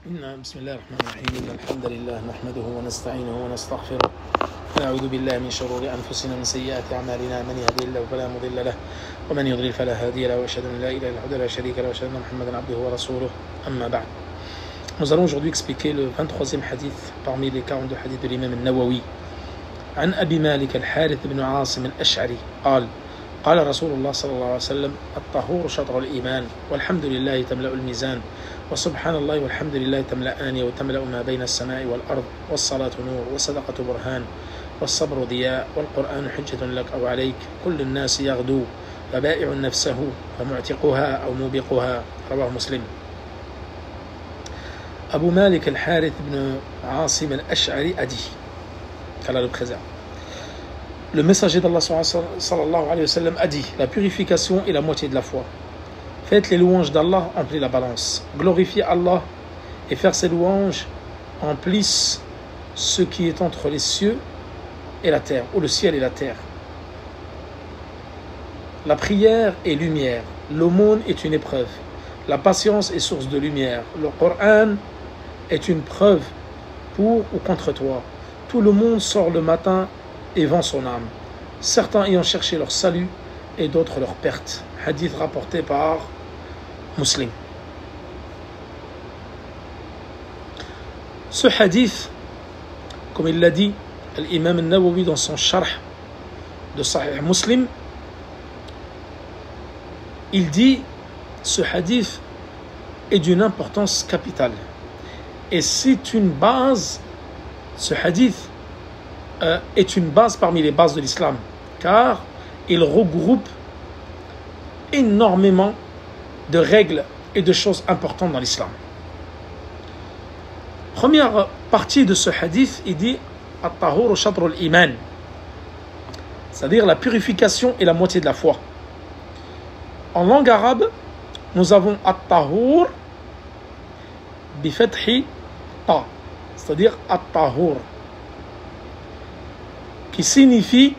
بسم الله الرحمن الرحيم إن الحمد لله نحمده ونستعينه ونستغفره ونعوذ بالله من شرور أنفسنا ومن سيئات أعمالنا من يهده الله فلا مضل له ومن يضلل فلا هادي له وأشهد أن لا إله إلا الله لا شريك له وأشهد أن محمدا عبده ورسوله أما بعد. Nous allons aujourd'hui expliquer le 23e hadith parmi les 42 hadiths de l'imam al-Nawawi. عن أبي مالك الحارث بن عاصم الأشعري قال قال رسول الله صلى الله عليه وسلم الطهور شطر الإيمان والحمد لله تملأ الميزان وسبحان الله والحمد لله تملأان وتملأ ما بين السماء والأرض والصلاة نور والصدقة برهان والصبر ضياء والقرآن حجة لك أو عليك كل الناس يغدو فبائع نفسه فمعتقها أو موبقها رواه مسلم. Abu Malik al-Harith ibn Asim al-Ash'ari a dit, qu'Allah le préserve, le messager d'Allah sallallahu alayhi wa sallam a dit, la purification est la moitié de la foi. Faites les louanges d'Allah, emplit la balance. Glorifier Allah et faire ses louanges emplissent ce qui est entre les cieux et la terre, ou le ciel et la terre. La prière est lumière, l'aumône est une épreuve, la patience est source de lumière, le Coran est une preuve pour ou contre toi. Tout le monde sort le matin et vend son âme, certains ayant cherché leur salut et d'autres leur perte. Hadith rapporté par Muslim. Ce hadith, comme il l'a dit l'imam al-Nawawi dans son sharh de Sahih Muslim, il dit ce hadith est d'une importance capitale. Et c'est une base, ce hadith est une base parmi les bases de l'islam, car il regroupe énormément de règles et de choses importantes dans l'islam. Première partie de ce hadith, il dit At-tahur shatr al-iman, c'est-à-dire la purification est la moitié de la foi. En langue arabe, nous avons At-tahur bifathi ta, c'est-à-dire At-tahur, qui signifie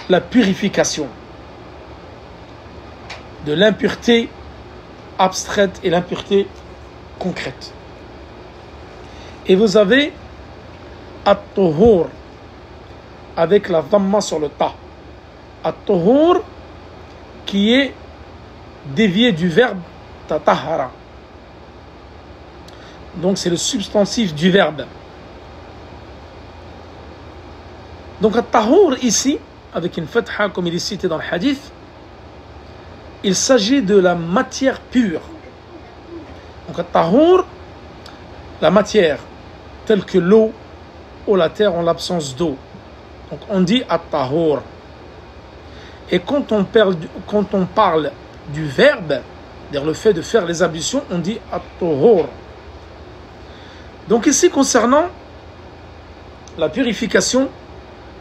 la purification de l'impureté abstraite et l'impureté concrète. Et vous avez At-tuhur avec la dhamma sur le ta. At-tuhur qui est dévié du verbe tatahara. Donc c'est le substantif du verbe. Donc At-tahur ici, avec une fatha comme il est cité dans le hadith, il s'agit de la matière pure. Donc At-tahur, la matière telle que l'eau ou la terre en l'absence d'eau. Donc on dit At-tahur. Et quand on parle du verbe, c'est-à-dire le fait de faire les ablutions, on dit At-tuhur. Donc ici, concernant la purification,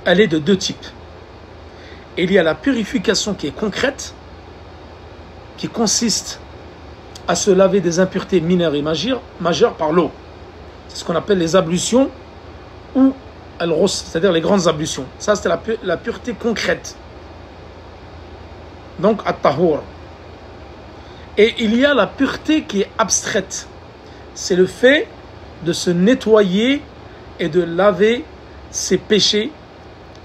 elle est de deux types. Il y a la purification qui est concrète, qui consiste à se laver des impuretés mineures et majeures par l'eau. C'est ce qu'on appelle les ablutions ou al-ghusl, c'est-à-dire les grandes ablutions. Ça, c'est la pureté concrète. Donc, at-tahur. Et il y a la pureté qui est abstraite. C'est le fait de se nettoyer et de laver ses péchés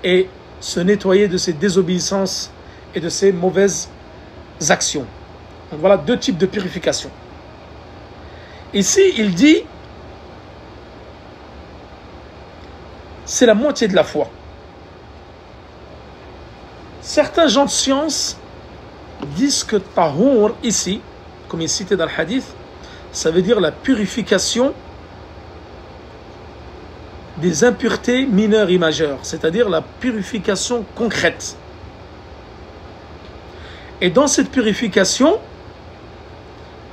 et se nettoyer de ses désobéissances et de ses mauvaises actions. Donc voilà deux types de purification. Ici, il dit c'est la moitié de la foi. Certains gens de science disent que tahur ici, comme il est cité dans le hadith, ça veut dire la purification des impuretés mineures et majeures, c'est-à-dire la purification concrète. Et dans cette purification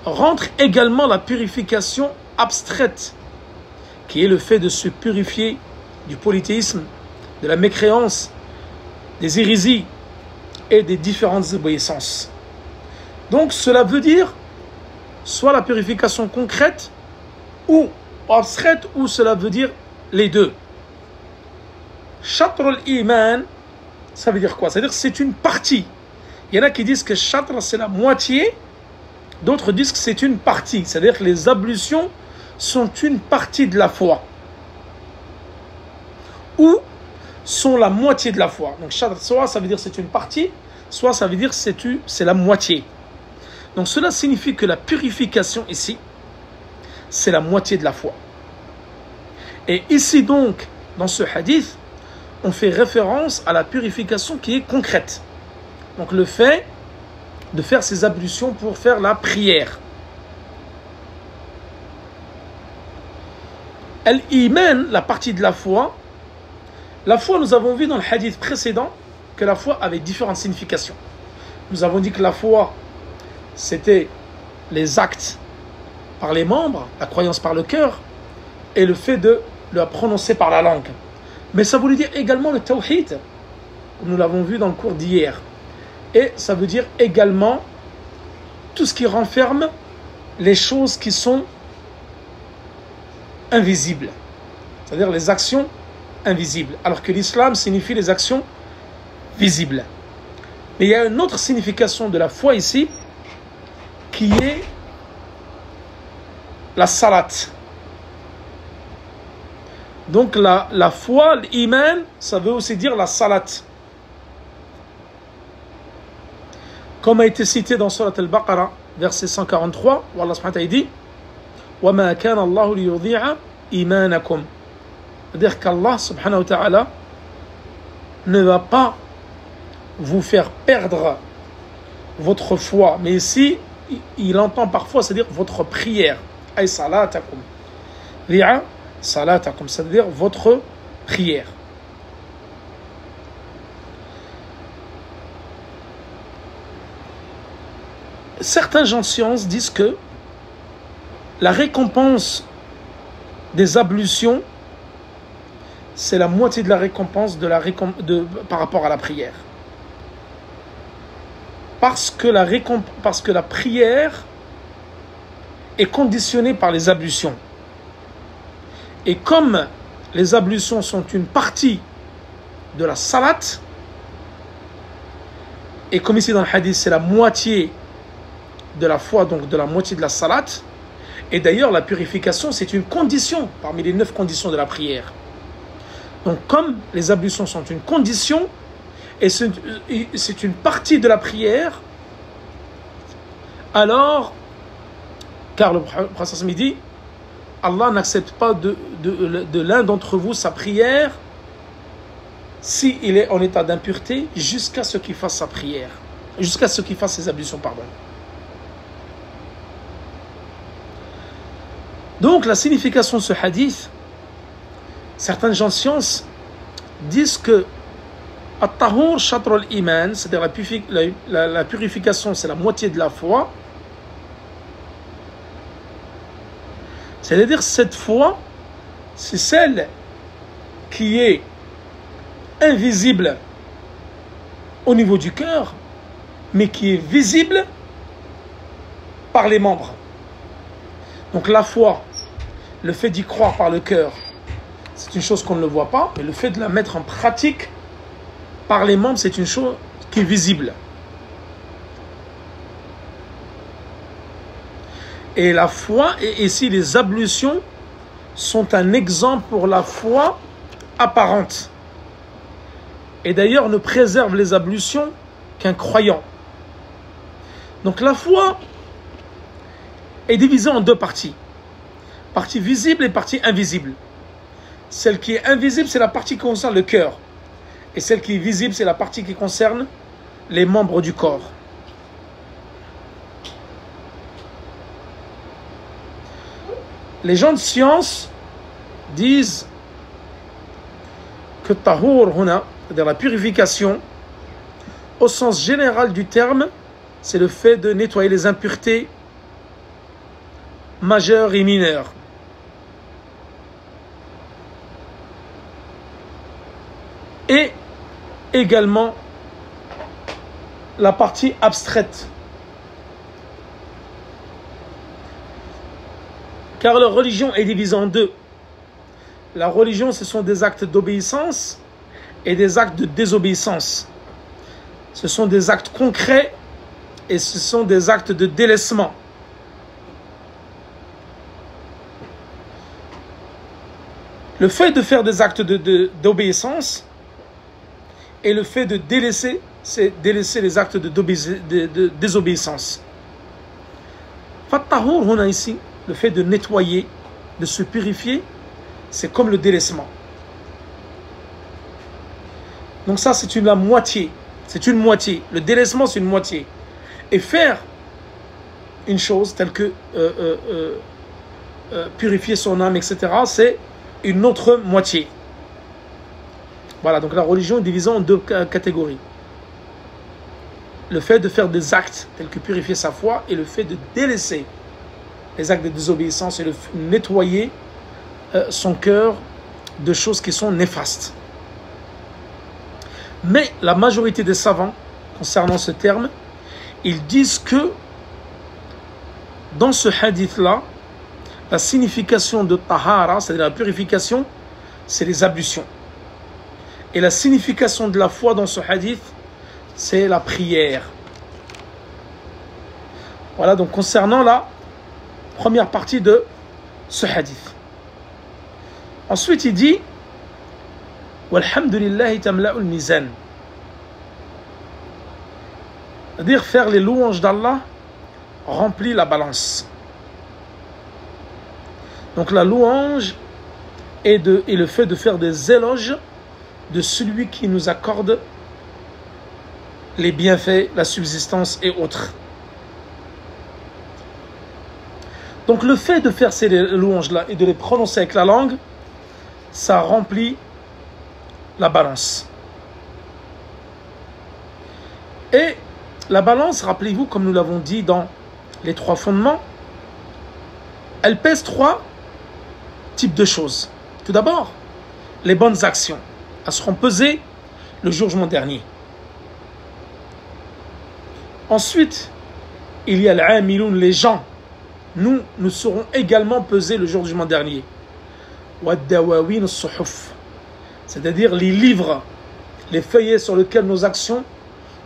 rentre également la purification abstraite, qui est le fait de se purifier du polythéisme, de la mécréance, des hérésies et des différentes obéissances. Donc cela veut dire soit la purification concrète ou abstraite, ou cela veut dire les deux. Shatr al-iman, ça veut dire quoi? C'est-à-dire que c'est une partie. Il y en a qui disent que Shatr c'est la moitié, D'autres disent que c'est une partie, c'est-à-dire que les ablutions sont une partie de la foi. Ou sont la moitié de la foi. Donc soit ça veut dire c'est une partie, soit ça veut dire c'est la moitié. Donc cela signifie que la purification ici, c'est la moitié de la foi. Et ici donc, dans ce hadith, on fait référence à la purification qui est concrète. Donc le fait de faire ces ablutions pour faire la prière. Al-Iman, la partie de la foi, nous avons vu dans le hadith précédent que la foi avait différentes significations. Nous avons dit que la foi, c'était les actes par les membres, la croyance par le cœur, et le fait de la prononcer par la langue. Mais ça voulait dire également le tawhid, comme nous l'avons vu dans le cours d'hier. Et ça veut dire également tout ce qui renferme les choses qui sont invisibles, c'est-à-dire les actions invisibles, alors que l'islam signifie les actions visibles. Mais il y a une autre signification de la foi ici, qui est la salat. Donc la foi, l'iman, ça veut aussi dire la salat. Comme a été cité dans Surat Al-Baqarah, verset 143, où Allah subhanahu wa ta'ala dit وَمَا كَانَ اللَّهُ لِيُضِيعَ إِيمَانَكُمْ. C'est-à-dire qu'Allah subhanahu wa ta'ala ne va pas vous faire perdre votre foi. Mais ici, il entend parfois, c'est-à-dire votre prière. Ay salatakum. Ri'a salatakum, c'est-à-dire votre prière. Certains gens de science disent que la récompense des ablutions, c'est la moitié de la récompense par rapport à la prière. Parce que la prière est conditionnée par les ablutions. Et comme les ablutions sont une partie de la salat, et comme ici dans le hadith, c'est la moitié de la foi, donc de la moitié de la salat, et d'ailleurs la purification, c'est une condition parmi les 9 conditions de la prière. Donc comme les ablutions sont une condition, et c'est une partie de la prière, alors, car le prophète me dit, Allah n'accepte pas de l'un d'entre vous sa prière s'il est en état d'impureté jusqu'à ce qu'il fasse sa prière, jusqu'à ce qu'il fasse ses ablutions, pardon. Donc la signification de ce hadith, certains gens de science disent que At-tahur shatr al-iman, c'est-à-dire la purification, c'est la moitié de la foi. C'est-à-dire cette foi, c'est celle qui est invisible au niveau du cœur, mais qui est visible par les membres. Donc la foi, le fait d'y croire par le cœur, c'est une chose qu'on ne le voit pas, mais le fait de la mettre en pratique par les membres, c'est une chose qui est visible. Et la foi, et ici les ablutions, sont un exemple pour la foi apparente. Et d'ailleurs ne préserve les ablutions qu'un croyant. Donc la foi est divisée en 2 parties. Partie visible et partie invisible. Celle qui est invisible, c'est la partie qui concerne le cœur. Et celle qui est visible, c'est la partie qui concerne les membres du corps. Les gens de science disent que tahur huna, c'est-à-dire la purification, au sens général du terme, c'est le fait de nettoyer les impuretés majeures et mineures. Et également la partie abstraite. Car la religion est divisée en 2. La religion, ce sont des actes d'obéissance et des actes de désobéissance. Ce sont des actes concrets et ce sont des actes de délaissement. Le fait de faire des actes d'obéissance et le fait de délaisser, c'est délaisser les actes de désobéissance. Fattahur, on a ici le fait de nettoyer, de se purifier, c'est comme le délaissement. Donc ça, c'est la moitié. C'est une moitié. Le délaissement, c'est une moitié. Et faire une chose telle que purifier son âme, etc., c'est une autre moitié. Voilà, donc la religion est divisée en deux catégories. Le fait de faire des actes tels que purifier sa foi et le fait de délaisser les actes de désobéissance et de nettoyer son cœur de choses qui sont néfastes. Mais la majorité des savants, concernant ce terme, ils disent que dans ce hadith-là, la signification de tahara, c'est-à-dire la purification, c'est les ablutions. Et la signification de la foi dans ce hadith, c'est la prière. Voilà, donc concernant la première partie de ce hadith. Ensuite, il dit Walhamdulillahi tamla'ul mizan. C'est-à-dire faire les louanges d'Allah remplit la balance. Donc la louange et le fait de faire des éloges de celui qui nous accorde les bienfaits, la subsistance et autres. Donc le fait de faire ces louanges-là et de les prononcer avec la langue, ça remplit la balance. Et la balance, rappelez-vous, comme nous l'avons dit dans les 3 fondements, elle pèse 3 types de choses. Tout d'abord, les bonnes actions. Elles seront pesées le jour du jugement dernier. Ensuite, il y a l'amiloun, les gens. Nous serons également pesés le jour du jugement dernier. Waddawawin as-suhuf, c'est-à-dire les livres, les feuillets sur lesquels nos actions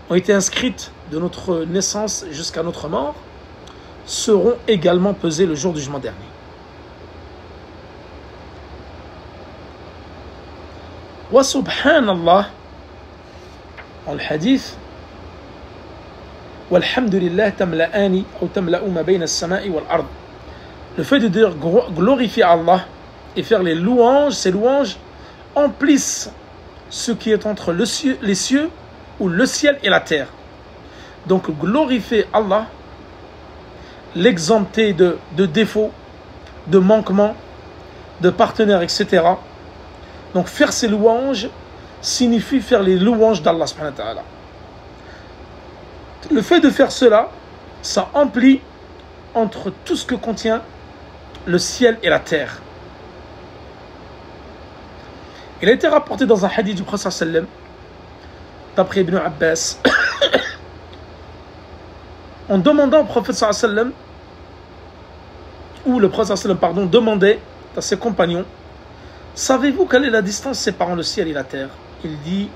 ont été inscrites de notre naissance jusqu'à notre mort, seront également pesés le jour du jugement dernier. Wa subhanallah, dans le hadith, walhamdulillah tamla'ani ou tamla'u ma bayna as-sama'i wal ard. Le fait de dire glorifier Allah et faire les louanges, ces louanges emplissent ce qui est entre les cieux ou le ciel et la terre. Donc glorifier Allah, l'exempter de défauts, de manquements, de partenaires, etc. Donc faire ces louanges signifie faire les louanges d'Allah subhanahu wa ta'ala. Le fait de faire cela, ça emplit entre tout ce que contient le ciel et la terre. Il a été rapporté dans un hadith du prophète sallam, d'après Ibn Abbas, en demandant au prophète sallam, ou le prophète sallam, pardon, demandait à ses compagnons, savez-vous quelle est la distance séparant le ciel et la terre? Il dit,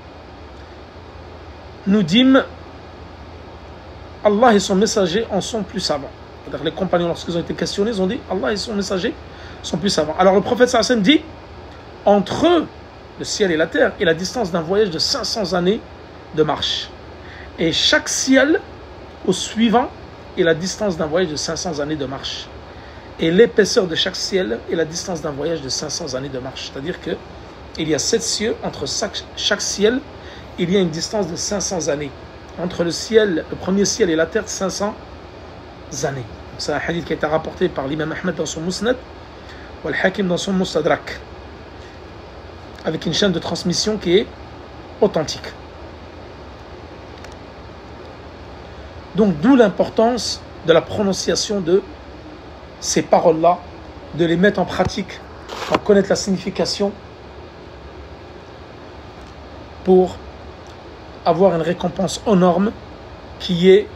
nous dîmes, Allah et son messager en sont plus savants. C'est-à-dire les compagnons, lorsqu'ils ont été questionnés, ils ont dit, Allah et son messager sont plus savants. Alors le prophète sallam dit, entre le ciel et la terre est la distance d'un voyage de 500 années de marche. Et chaque ciel au suivant est la distance d'un voyage de 500 années de marche. Et l'épaisseur de chaque ciel est la distance d'un voyage de 500 années de marche. C'est-à-dire qu'il y a 7 cieux, entre chaque ciel, il y a une distance de 500 années. Entre le ciel, le premier ciel et la terre, 500 années. C'est un hadith qui a été rapporté par l'imam Ahmed dans son Musnad, ou Al-Hakim dans son Mustadrak, avec une chaîne de transmission qui est authentique. Donc d'où l'importance de la prononciation de ces paroles-là, de les mettre en pratique, d'en connaître la signification pour avoir une récompense énorme qui est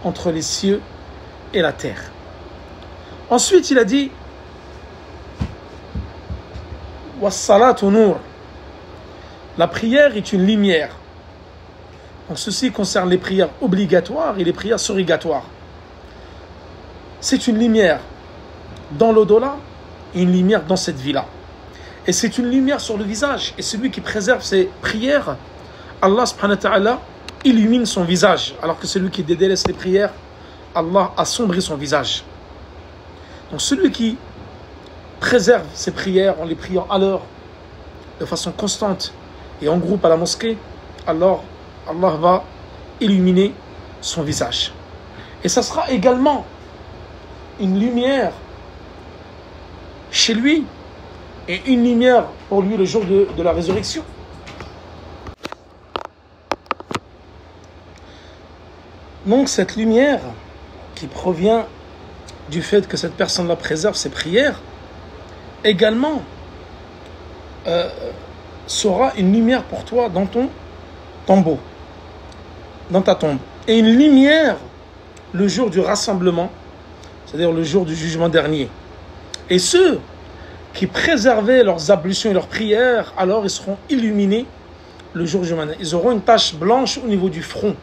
entre les cieux et la terre. Ensuite, il a dit Wassalatu nur. La prière est une lumière. Donc ceci concerne les prières obligatoires et les prières surrogatoires. C'est une lumière dans l'au-delà et une lumière dans cette vie-là. Et c'est une lumière sur le visage. Et celui qui préserve ses prières, Allah subhanahu wa ta'ala illumine son visage. Alors que celui qui délaisse les prières, Allah assombrit son visage. Donc celui qui préserve ses prières en les priant à l'heure, de façon constante et en groupe à la mosquée, alors Allah va illuminer son visage. Et ça sera également une lumière chez lui et une lumière pour lui le jour de la résurrection. Donc cette lumière qui provient du fait que cette personne-là préserve ses prières, également sera une lumière pour toi dans ton tombeau, dans ta tombe. Et une lumière le jour du rassemblement, c'est-à-dire le jour du jugement dernier. Et ceux qui préservaient leurs ablutions et leurs prières, alors ils seront illuminés le jour du jugement dernier. Ils auront une tache blanche au niveau du front.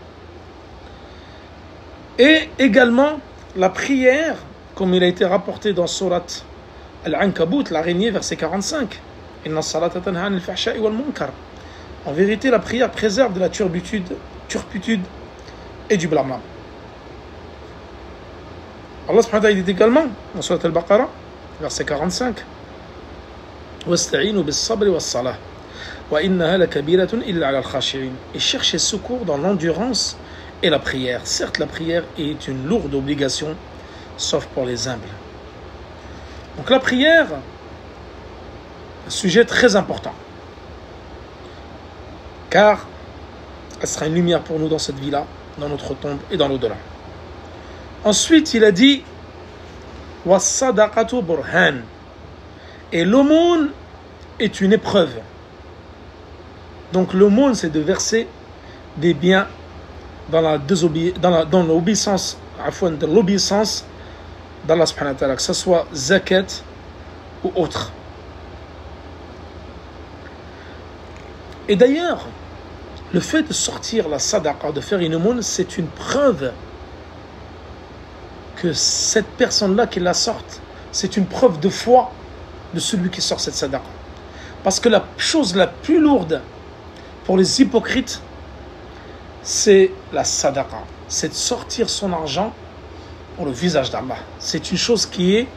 Et également, la prière, comme il a été rapporté dans Surat Al-Ankabut, l'araignée, verset 45. Inna as-salata tanha 'anil fahsha'i wal munkar. En vérité, la prière préserve de la turpitude et du blâme. Allah subhanahu wa ta'ala dit également dans Surat Al-Baqarah, verset 45. Wasta'inu bis-sabri was-salah wa innaha lakabiratun illa 'ala al-khashi'in. Et cherchez secours dans l'endurance et la prière. Certes, la prière est une lourde obligation, sauf pour les humbles. Donc la prière, un sujet très important, car elle sera une lumière pour nous dans cette vie-là, dans notre tombe et dans l'au-delà. Ensuite, il a dit was-sadaqatu burhan. Et l'aumône est une épreuve. Donc l'aumône, c'est de verser des biens dans l'obéissance d'Allah subhanahu wa ta'ala, que ce soit zakat ou autre. Et d'ailleurs, le fait de sortir la sadaqa, de faire une aumône, c'est une preuve que cette personne-là qui la sorte, c'est une preuve de foi de celui qui sort cette sadaqa. Parce que la chose la plus lourde pour les hypocrites, c'est la sadaqa. C'est de sortir son argent pour le visage d'Allah. C'est une chose qui est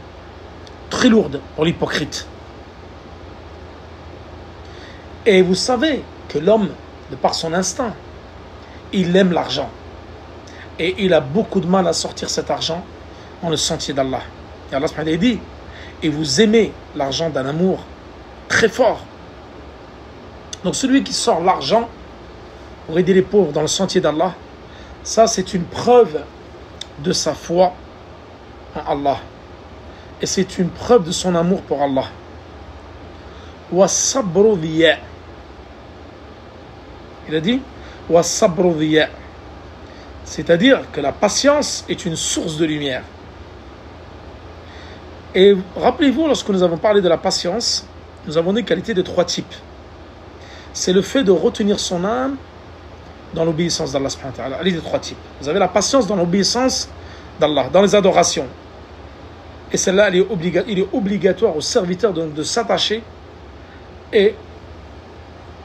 très lourde pour l'hypocrite. Et vous savez que l'homme, de par son instinct, il aime l'argent. Et il a beaucoup de mal à sortir cet argent dans le sentier d'Allah. Et Allah subhanahu wa ta'ala dit, et vous aimez l'argent d'un amour très fort. Donc celui qui sort l'argent pour aider les pauvres dans le sentier d'Allah, ça c'est une preuve de sa foi en Allah. Et c'est une preuve de son amour pour Allah. وَالصَّبْرُ ضِيَاء. Il a dit وَالصَّبْرُ ضِيَاء. C'est-à-dire que la patience est une source de lumière. Et rappelez-vous, lorsque nous avons parlé de la patience, nous avons des qualités de 3 types. C'est le fait de retenir son âme dans l'obéissance d'Allah subhanahu wa ta'ala. Elle est de 3 types. Vous avez la patience dans l'obéissance d'Allah, dans les adorations. Et celle-là, il est obligatoire au serviteur de s'attacher et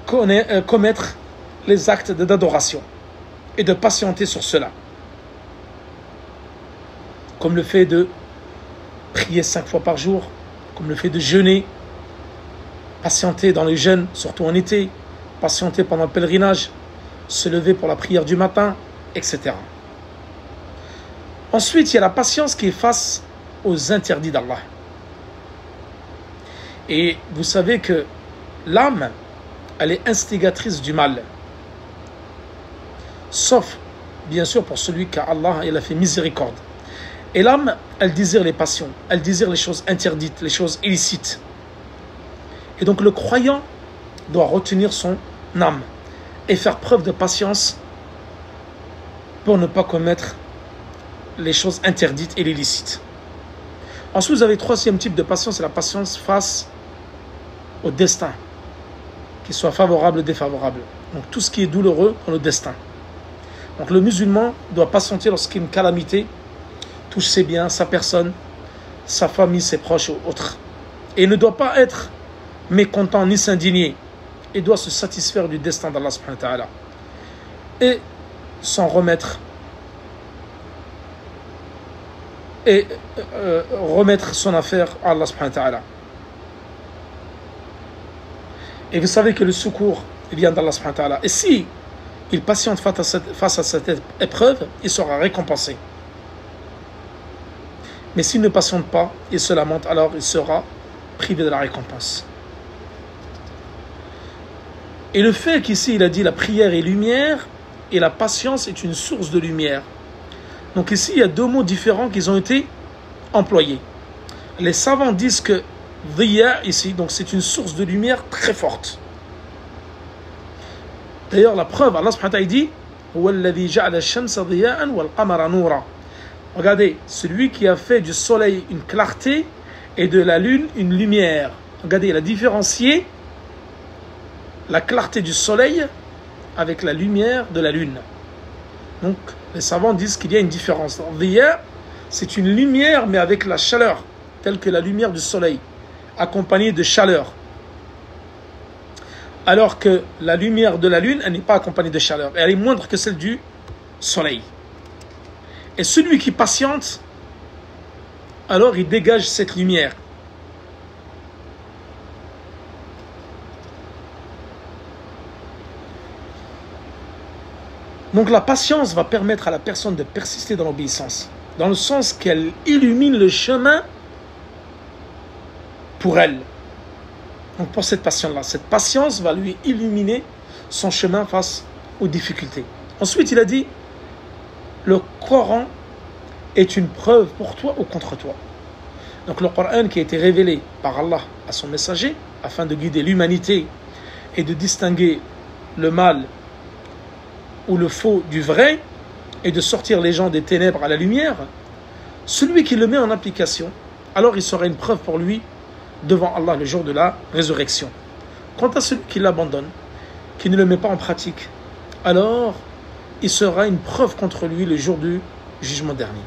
commettre les actes d'adoration et de patienter sur cela. Comme le fait de prier 5 fois par jour, comme le fait de jeûner, patienter dans les jeûnes, surtout en été, patienter pendant le pèlerinage, se lever pour la prière du matin, etc. Ensuite, il y a la patience qui est face aux interdits d'Allah. Et vous savez que l'âme, elle est instigatrice du mal. Sauf, bien sûr, pour celui qu'Allah a fait miséricorde. Et l'âme, elle désire les passions, elle désire les choses interdites, les choses illicites. Et donc le croyant doit retenir son âme et faire preuve de patience pour ne pas commettre les choses interdites et l'illicite. Ensuite, vous avez le 3e type de patience, c'est la patience face au destin, qu'il soit favorable ou défavorable. Donc tout ce qui est douloureux dans le destin. Donc le musulman doit patienter lorsqu'une calamité touche ses biens, sa personne, sa famille, ses proches ou autres. Et il ne doit pas être mécontent ni s'indigner. Il doit se satisfaire du destin d'Allah subhanahu wa ta'ala et s'en remettre et remettre son affaire à Allah subhanahu wa ta'ala. Et vous savez que le secours vient d'Allah subhanahu wa ta'ala. Et si il patiente face à cette épreuve, il sera récompensé. Mais s'il ne patiente pas, il se lamente, alors il sera privé de la récompense. Et le fait qu'ici il a dit la prière est lumière et la patience est une source de lumière. Donc ici il y a deux mots différents qui ont été employés. Les savants disent que dhiya ici, donc c'est une source de lumière très forte. D'ailleurs la preuve, Allah subhanahu wa ta'ala dit huwa alladhi ja'ala ash-shamsa dhiya'an wal qamara nura. Regardez, celui qui a fait du soleil une clarté et de la lune une lumière. Regardez, il a différencié la clarté du soleil avec la lumière de la lune. Donc, les savants disent qu'il y a une différence. Dhiya, c'est une lumière, mais avec la chaleur, telle que la lumière du soleil, accompagnée de chaleur. Alors que la lumière de la lune, elle n'est pas accompagnée de chaleur. Elle est moindre que celle du soleil. Et celui qui patiente, alors il dégage cette lumière. Donc la patience va permettre à la personne de persister dans l'obéissance, dans le sens qu'elle illumine le chemin pour elle. Donc pour cette patience-là, cette patience va lui illuminer son chemin face aux difficultés. Ensuite, il a dit, le Coran est une preuve pour toi ou contre toi. Donc le Coran qui a été révélé par Allah à son messager, afin de guider l'humanité et de distinguer le mal ou le faux du vrai, et de sortir les gens des ténèbres à la lumière, celui qui le met en application, alors il sera une preuve pour lui devant Allah le jour de la résurrection. Quant à celui qui l'abandonne, qui ne le met pas en pratique, alors il sera une preuve contre lui le jour du jugement dernier.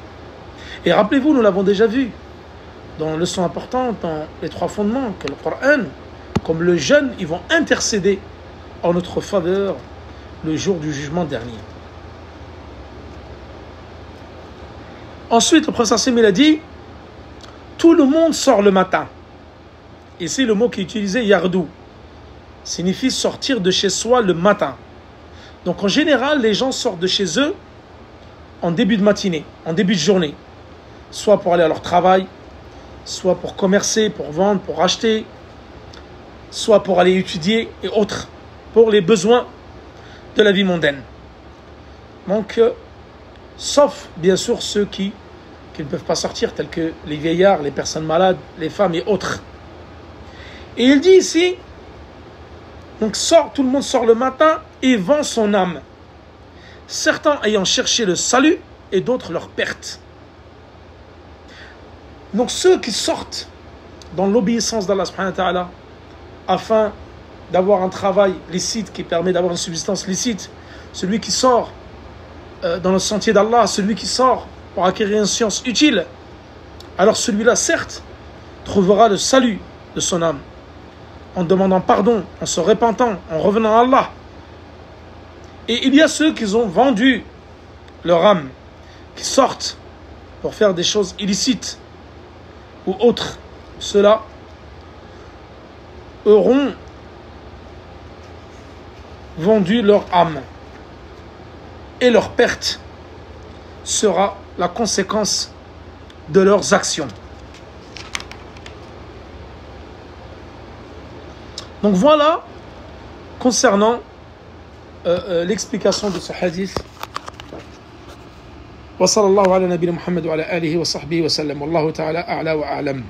Et rappelez-vous, nous l'avons déjà vu dans une leçon importante, dans les 3 fondements, que le Coran, comme le jeûne, ils vont intercéder en notre faveur le jour du jugement dernier. Ensuite, le prophète Hassim, il a dit, tout le monde sort le matin. Ici, le mot qui est utilisé, yardou, signifie sortir de chez soi le matin. Donc en général, les gens sortent de chez eux en début de matinée, en début de journée, soit pour aller à leur travail, soit pour commercer, pour vendre, pour acheter, soit pour aller étudier et autres, pour les besoins de la vie mondaine. Donc, sauf bien sûr ceux qui ne peuvent pas sortir, tels que les vieillards, les personnes malades, les femmes et autres. Et il dit ici, donc tout le monde sort le matin et vend son âme. Certains ayant cherché le salut et d'autres leur perte. Donc ceux qui sortent dans l'obéissance d'Allah subhanahu wa ta'ala afin d'avoir un travail licite qui permet d'avoir une subsistance licite, celui qui sort dans le sentier d'Allah, celui qui sort pour acquérir une science utile, alors celui-là certes trouvera le salut de son âme en demandant pardon, en se repentant, en revenant à Allah. Et il y a ceux qui ont vendu leur âme, qui sortent pour faire des choses illicites ou autres. Ceux-là auront vendu leur âme. Et leur perte sera la conséquence de leurs actions. Donc voilà, concernant l'explication de ce hadith. Wa sallallahu ala nabiyina Muhammad wa ala alihi wa sahbihi wa sallam. Wallahu ta'ala a'la wa a'lam.